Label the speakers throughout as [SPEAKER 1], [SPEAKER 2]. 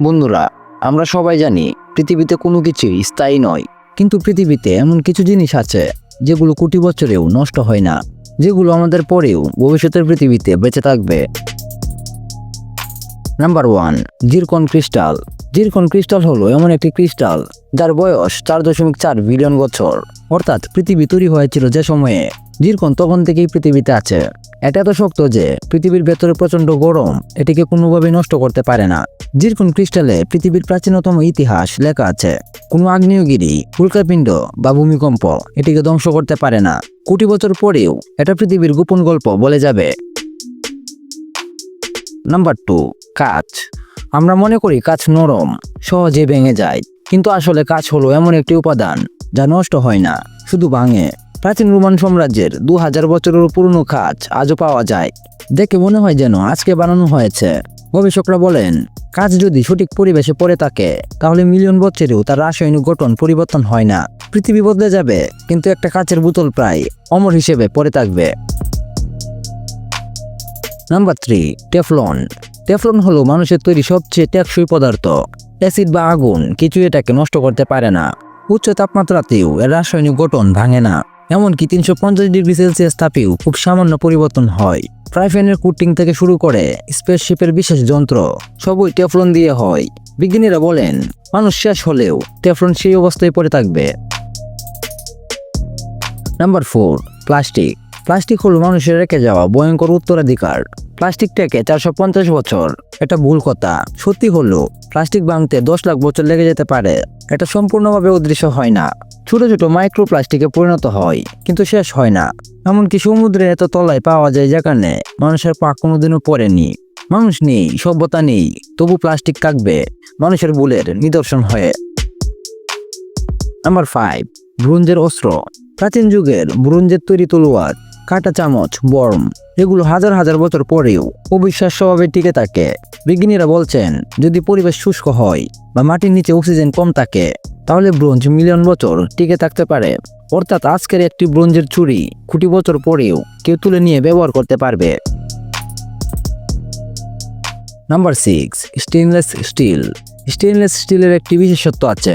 [SPEAKER 1] বন্ধুরা, আমরা সবাই জানি পৃথিবীতে কোনো কিছুই স্থায়ী নয়, কিন্তু পৃথিবীতে এমন কিছু জিনিস আছে যেগুলো কোটি বছরেও নষ্ট হয় না, যেগুলো আমাদের পরেও ভবিষ্যতের পৃথিবীতে বেঁচে থাকবে। Number 1, zircon crystal. Zircon crystal হলো এমন একটি ক্রিস্টাল যার বয়স 4.4 বিলিয়ন বছর, অর্থাৎ পৃথিবী তৈরি হয়েছিল যে সময়ে। জিরকন তখন থেকেই পৃথিবীতে আছে। এটা এত শক্ত যে পৃথিবীর ভেতরে প্রচন্ড গরম এটিকে কোনোভাবেই নষ্ট করতে পারে না। জিরকন ক্রিস্টালে পৃথিবীর প্রাচীনতম ইতিহাস লেখা আছে। কোনো আগ্নেয়গিরি, উল্কাপিণ্ড বা ভূমিকম্প এটিকে ধ্বংস করতে পারে না। কোটি বছর পরেও এটা পৃথিবীর গোপন গল্প বলে যাবে। নাম্বার 2, কাঁচ। আমরা মনে করি কাঁচ নরম, সহজে ভেঙে যায়, কিন্তু আসলে কাঁচ হলো এমন একটি উপাদান যা নষ্ট হয় না, শুধু ভাঙে। প্রাচীন রোমান সাম্রাজ্যের 2000 বছরের পুরনো কাঁচ আজও পাওয়া যায়। দেখে মনে হয় যেন আজকে বানানো হয়েছে। গবেষকরা বলেন, কাঁচ যদি সঠিক পরিবেশে পড়ে থাকে তাহলে মিলিয়ন বছরেও তার রাসায়নিক গঠন পরিবর্তন হয় না। পৃথিবী বদলে যাবে, কিন্তু একটা কাঁচের বোতল প্রায় অমর হিসেবে পড়ে থাকবে। Number 3, Teflon. টেফলন হলো মানুষের তৈরি সবচেয়ে টেকসই পদার্থ। অ্যাসিড বা আগুন কিছু এটাকে নষ্ট করতে পারে না। উচ্চ তাপমাত্রাতেও এর রাসায়নিক গঠন ভাঙে না। এমনকি 350 ডিগ্রি সেলসিয়াস তাপেও খুব সামান্য পরিবর্তন হয়। ফ্রাই প্যানের কুটিং থেকে শুরু করে স্পেসশিপের বিশেষ যন্ত্র সবই টেফলন দিয়ে হয়। বিজ্ঞানীরা বলেন, মানুষ শেষ হলেও টেফলন সেই অবস্থায় পড়ে থাকবে। Number 4, plastic. প্লাস্টিক হলো মানুষের রেখে যাওয়া ভয়ঙ্কর উত্তরাধিকার। প্লাস্টিক থেকে 450 বছর, এটা ভুল কথা। সত্যি হলো প্লাস্টিক ভাঙতে 10 লাখ বছর লেগে যেতে পারে। এটা সম্পূর্ণভাবে অদৃশ্য হয় না, ছোট ছোট মাইক্রো প্লাস্টিকে পরিণত হয়, কিন্তু শেষ হয় না। এমনকি সমুদ্রে এত তলায় পাওয়া যায় যেখানে মানুষের পা কোনোদিনও পড়েনি। মানুষ নেই, সভ্যতা নেই, তবু প্লাস্টিক থাকবে মানুষের ভুলের নিদর্শন হয়ে। নাম্বার 5, ব্রোঞ্জের অস্ত্র। প্রাচীন যুগের ব্রোঞ্জের তৈরি তলোয়ার, কাঁটা চামচ, বর্ম এগুলো হাজার হাজার বছর পরেও অবিশ্বাস্যভাবে টিকে থাকে। বিজ্ঞানীরা বলছেন, যদি পরিবেশ শুষ্ক হয় বা মাটির নিচে অক্সিজেন কম থাকে তাহলে ব্রোঞ্জ মিলিয়ন বছর টিকে থাকতে পারে। অর্থাৎ আজকের একটি ব্রোঞ্জের ছুরি কোটি বছর পরেও কেউ তুলে নিয়ে ব্যবহার করতে পারবে। Number 6, stainless steel. স্টেইনলেস স্টিলের একটি বিশেষত্ব আছে।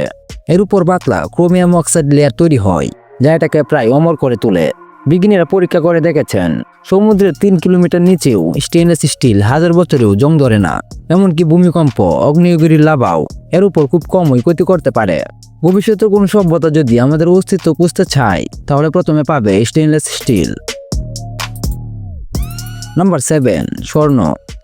[SPEAKER 1] এর উপর পাতলা ক্রোমিয়াম অক্সাইড লেয়ার তৈরি হয়, যা এটাকে প্রায় অমর করে তোলে। বিজ্ঞানীরা পরীক্ষা করে দেখেছেন, সমুদ্রের 3 কিলোমিটার নিচেও স্টেইনলেস স্টিল হাজার বছরেও জং ধরে না। এমনকি ভূমিকম্প, অগ্নেয়গিরির লাভাও এর উপর খুব কমই ক্ষতি করতে পারে। ভবিষ্যতে কোনো সভ্যতা যদি আমাদের অস্তিত্ব খুঁজতে চায় তাহলে প্রথমে পাবে স্টেইনলেস স্টিল। নাম্বার 7, স্বর্ণ।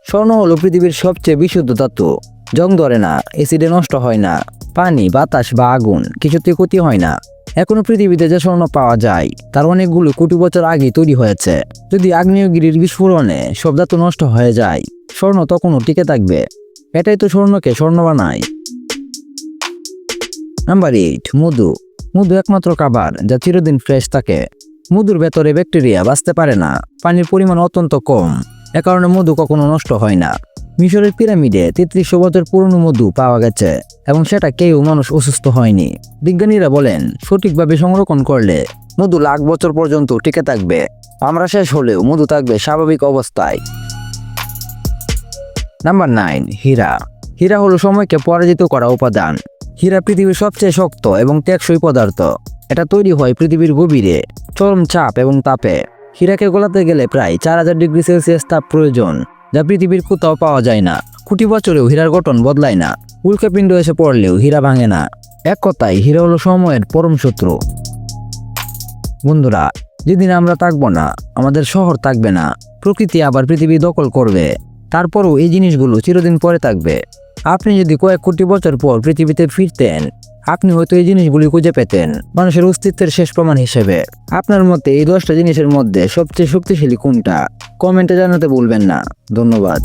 [SPEAKER 1] স্বর্ণ হলো পৃথিবীর সবচেয়ে বিশুদ্ধ ধাতু। জং ধরে না, অ্যাসিডে নষ্ট হয় না, পানি, বাতাস বা আগুন কিছুতেই ক্ষতি হয় না। এখনো পৃথিবীতে যে স্বর্ণ পাওয়া যায় তার অনেকগুলো কোটি বছর আগে তৈরি হয়েছে। যদি আগ্নেয়গিরির বিস্ফোরণে সব ধাতু নষ্ট হয়ে যায়, স্বর্ণ তখনও টিকে থাকবে। এটাই তো স্বর্ণকে স্বর্ণ বানায়। নাম্বার 8, মধু। মধু একমাত্র খাবার যা চিরদিন ফ্রেশ থাকে। মধুর ভেতরে ব্যাকটেরিয়া বাঁচতে পারে না, পানির পরিমাণ অত্যন্ত কম, এ কারণে মধু কখনো নষ্ট হয় না। মিশরের পিরামিডে 3300 বছর পুরনো মধু পাওয়া গেছে এবং সেটা কেউ মানুষ অসুস্থ হয়নি। বিজ্ঞানীরা বলেন, সঠিকভাবে সংরক্ষণ করলে মধু লাখ বছর পর্যন্ত টিকে থাকবে। আমরা শেষ হলেও মধু থাকবে স্বাভাবিক অবস্থায়। নাম্বার 9, হীরা। হীরা হলো সময়কে পরাজিত করা উপাদান। হীরা পৃথিবীর সবচেয়ে শক্ত এবং টেকসই পদার্থ। এটা তৈরি হয় পৃথিবীর গভীরে চরম চাপ এবং তাপে। হীরাকে গলাতে গেলে প্রায় 4000 ডিগ্রি সেলসিয়াস তাপ প্রয়োজন, যা পৃথিবীর কোথাও পাওয়া যায় না। কোটি বছরেও হীরার গঠন বদলায় না, উল্কাপিণ্ড এসে পড়লেও হীরা ভাঙে না। এক কথায় হীরা হলো সময়ের পরম শত্রু। বন্ধুরা, যেদিন আমরা থাকবো না, আমাদের শহর থাকবে না, প্রকৃতি আবার পৃথিবী দখল করবে, তারপরও এই জিনিসগুলো চিরদিন পরে থাকবে। আপনি যদি কয়েক কোটি বছর পর পৃথিবীতে ফিরতেন, আপনি হয়তো এই জিনিসগুলি খুঁজে পেতেন মানুষের অস্তিত্বের শেষ প্রমাণ হিসেবে। আপনার মতে এই 10টা জিনিসের মধ্যে সবচেয়ে শক্তিশালী কোনটা? কমেন্টে জানাতে ভুলবেন না। ধন্যবাদ।